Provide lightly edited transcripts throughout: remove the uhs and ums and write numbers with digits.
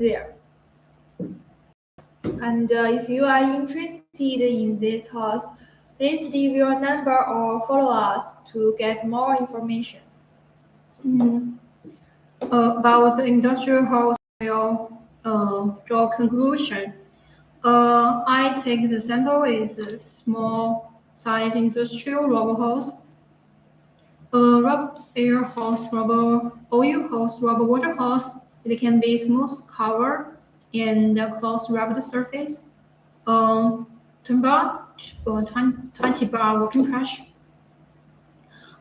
there. And if you are interested in this horse, please leave your number or follow us to get more information. About the industrial horse, draw conclusion. I take the sample is a small size industrial rubber hose, rubber air hose, rubber oil hose, rubber water hose. It can be smooth cover and close rubbed surface. 10 bar, 20 bar working pressure.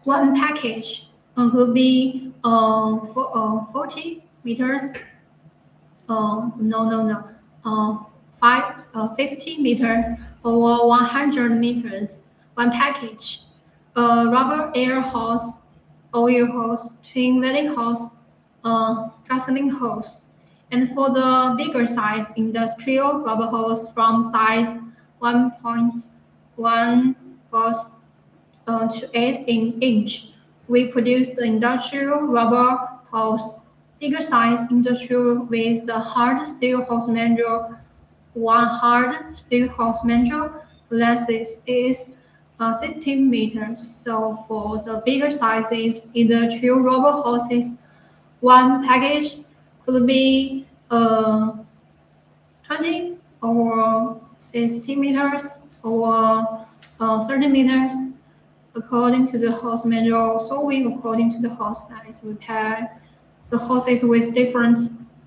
One package could be 40 meters. No. 50 meters or 100 meters. One package. Rubber air hose, oil hose, twin welding hose, gasoline hose. And for the bigger size industrial rubber hose from size 1.1 to 8 inch, we produce the industrial rubber hose. Bigger size industrial with the hard steel hose mandrel. One hard steel hose mandrel length is 16 meters. So for the bigger sizes industrial rubber hoses, one package could be 20 or 60 meters or 30 meters according to the hose manual. Sewing according to the hose size. We pair the hoses with different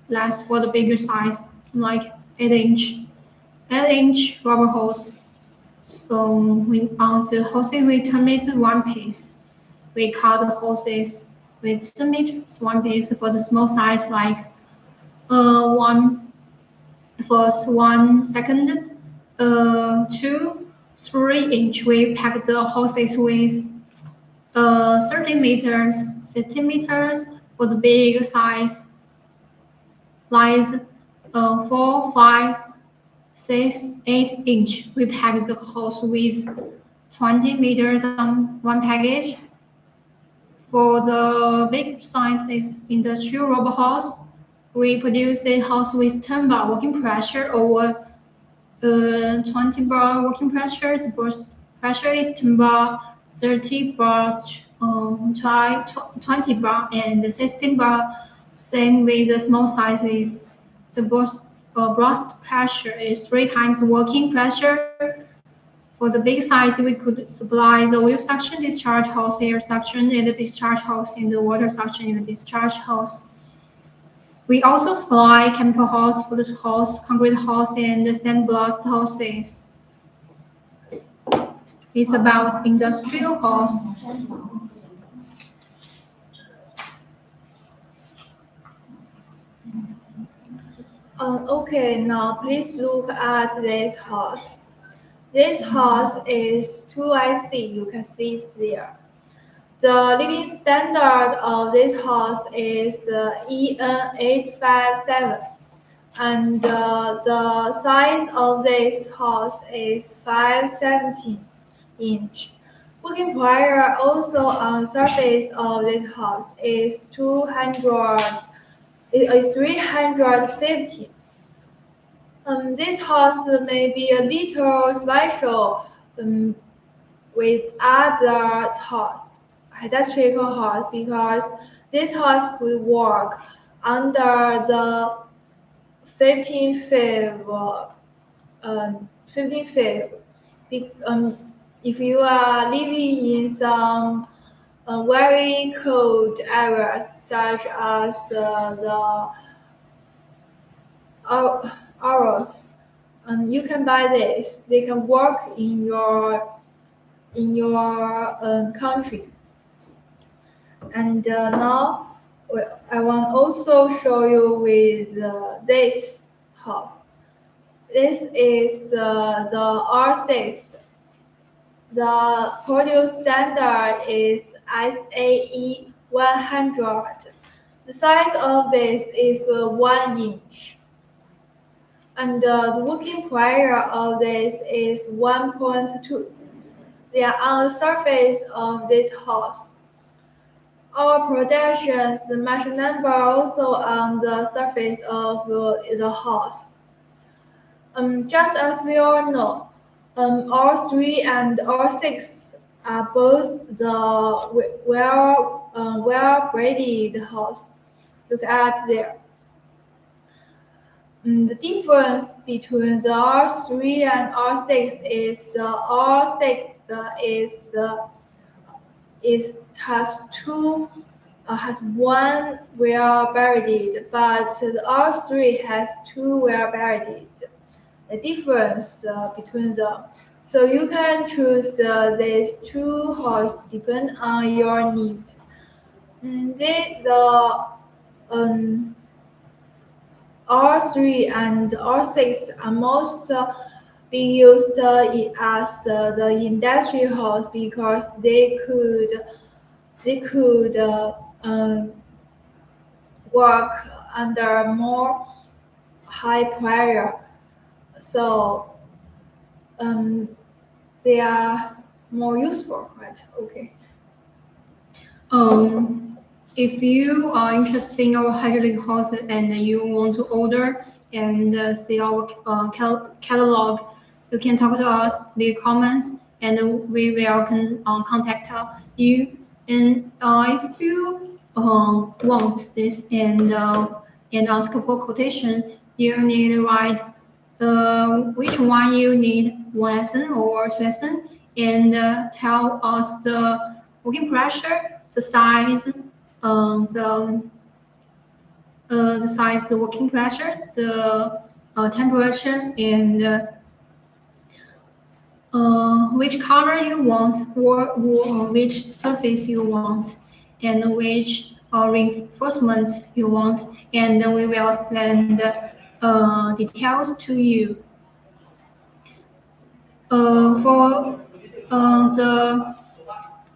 lengths for the bigger size, like 8 inch. 8-inch rubber hose. So on the hoses we terminate one piece. We cut the hoses with 2 meters, one piece for the small size, like 1 second, 2, 3 inch. We pack the hoses with 30 meters, 60 meters for the big size, like 4, 5, 6, 8 inch. We pack the hose with 20 meters on one package. For the big sizes industrial rubber hose, we produce a hose with 10 bar working pressure or 20 bar working pressure. The burst pressure is 10 bar, 30 bar, 20 bar, and 16 bar. Same with the small sizes. The burst pressure is 3 times working pressure. For the big size, we could supply the oil suction, discharge hose, air suction, and the discharge hose, and the water suction in the discharge hose. We also supply chemical hose, fluid hose, concrete hose, and sandblast hoses. It's about industrial hose. Okay, now please look at this hose. This hose is 2IC, you can see it there. The living standard of this hose is EN857, and the size of this hose is 517 inch. Working pressure also on the surface of this hose is 350. This hose may be a little special with other electrical hose because this hose could work under the 15 fav. If you are living in some very cold areas such as the Aros, you can buy this. They can work in your country. And now I want also show you with this hose. This is the R6. The produce standard is SAE 100. The size of this is 1 inch. And the working pressure of this is 1.2. They are on the surface of this hose. Our projections match number also on the surface of the house. Just as we all know, R3 and R6 are both the well-braided house. Look at there. The difference between the R3 and R6 is the R6 has one well buried, but the R3 has two well buried. The difference between them. So you can choose these two hosts depend on your needs. The R3 and R6 are most being used as the industry host because they could work under more high pressure. So they are more useful, right? Okay. If you are interested in our hydraulic hose and you want to order and see our catalog, you can talk to us, leave comments, and we will contact you. And if you want this and ask for quotation, you need to write which one you need, 1 lesson or 2 lesson, and tell us the working pressure, the size, the size, the working pressure, the temperature, and which color you want, or which surface you want, and which reinforcement you want, and then we will send details to you. For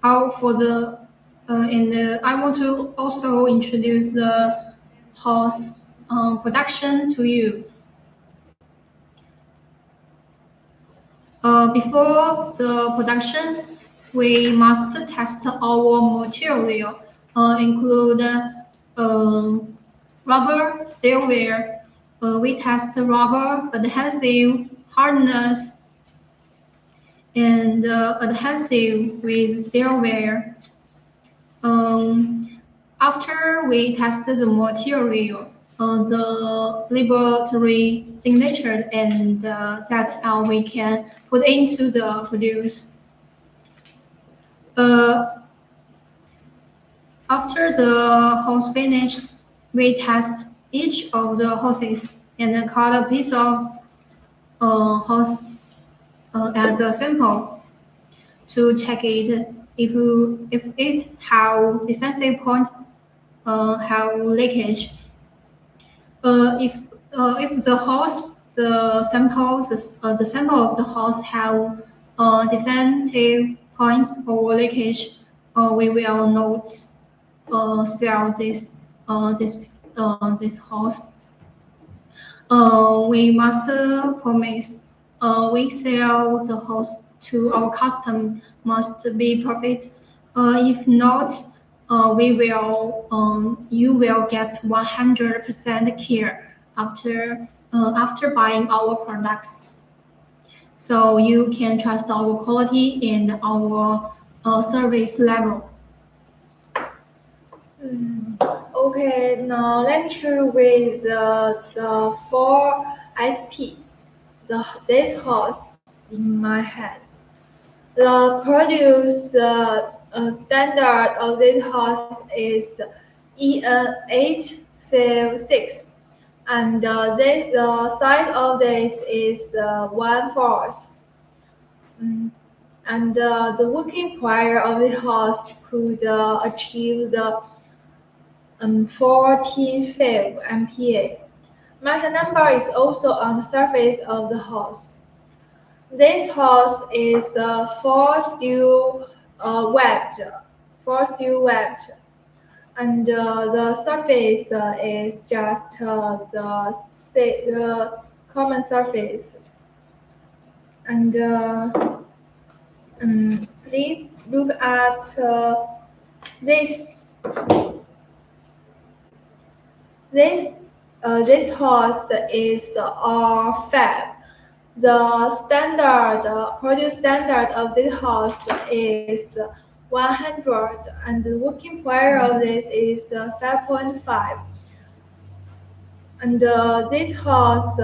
the and I want to also introduce the horse production to you. Before the production, we must test our material, include rubber, steel wear. We test rubber adhesive, hardness, and adhesive with steel wear. After we test the material, the laboratory signature, and that we can put into the produce. After the hose finished, we test each of the hoses and cut a piece of hose as a sample to check it if it have defensive point, have leakage. If the hose, the sample of the hose have defensive points or leakage, we will not sell this hose. We must promise we sell the hose to our customer must be perfect. If not, you will get 100% care after buying our products. So you can trust our quality and our service level. Okay, now let me show you with the 4SP. This horse in my hand. The produce standard of this horse is EN856, and the size of this is 1/4. And the working pressure of the horse could achieve the 14 MPa. Measure number is also on the surface of the horse. This horse is four-steel webbed, and the surface is just the common surface. And please look at this This this horse is our fab. The standard produce standard of this horse is 100, and the working power of this is 5.5. And this horse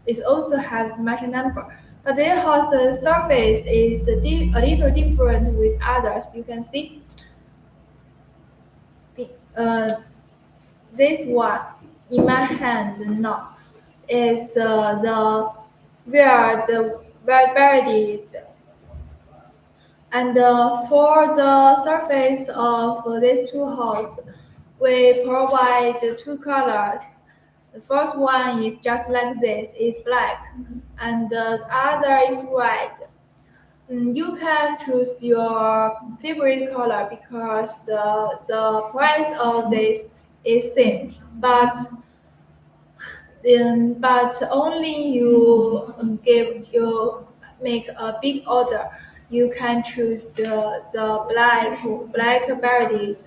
is also has much number, but this horse's surface is a little different with others. You can see uh, this one in my hand now is the where the where buried. And for the surface of these two holes, we provide two colors. The first one is just like this, is black, and the other is white. You can choose your favorite color because the price of this is same, but only you make a big order. You can choose the black buried,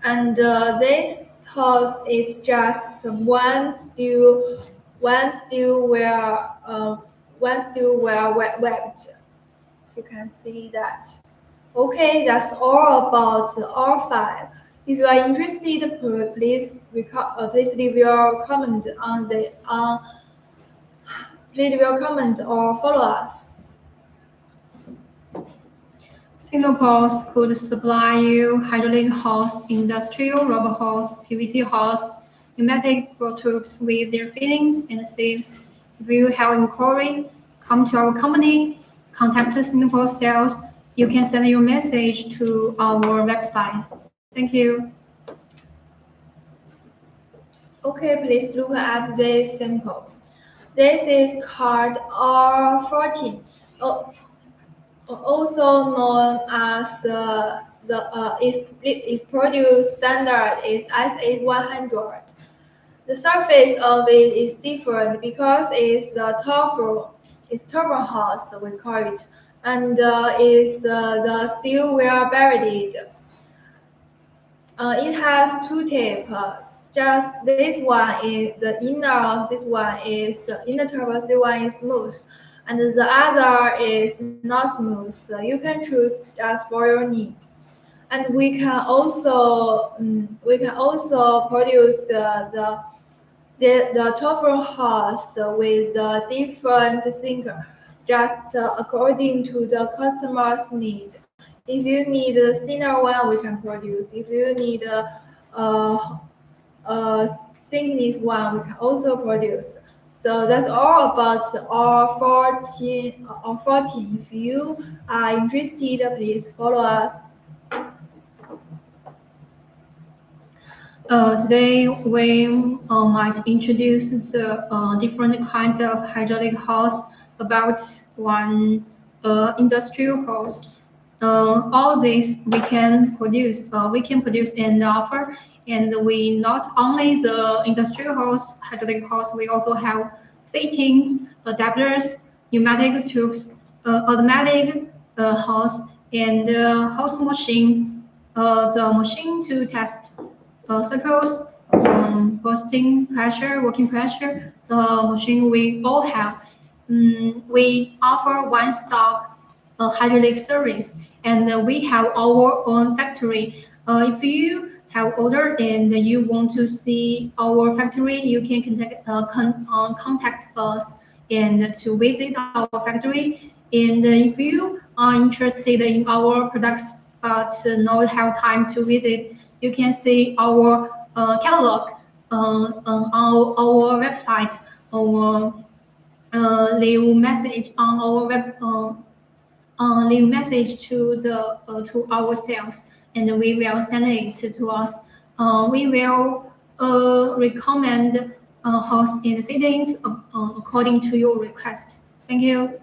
and this horse is just one still where webbed. You can see that. Okay, that's all about all five. If you are interested, please leave your comment on the please leave your comment or follow us. Singapore could supply you hydraulic hose, industrial rubber hose, PVC hose, pneumatic roll tubes with their fittings and sleeves. If you have inquiry, come to our company, contact Singapore sales. You can send your message to our website. Thank you. Okay, please look at this sample. This is called R14, also known as its produce standard is SA100. The surface of it is different because it's the turbo house, we call it, and is the steel wheel buried. It has two tape. Just this one is the inner of this one is inner turbo. This one is smooth, and the other is not smooth. So you can choose just for your need. And we can also produce the turbo house with a different sinker, just according to the customer's need. If you need a thinner one, we can produce. If you need a thickness one, we can also produce. So that's all about R14. If you are interested, please follow us. Today we might introduce the different kinds of hydraulic hose about one industrial hose. All this we can produce and offer, and we not only the industrial hose, hydraulic hose, we also have fittings, adapters, pneumatic tubes, automatic hose, and hose machine. The machine to test circles, bursting pressure, working pressure, the machine we all have. We offer one-stop hydraulic service, and we have our own factory. If you have ordered and you want to see our factory, you can contact us and to visit our factory. And if you are interested in our products but not have time to visit, you can see our catalog on our website or leave message on our leave message to our sales, and we will send it to us. We will recommend host and fittings according to your request. Thank you.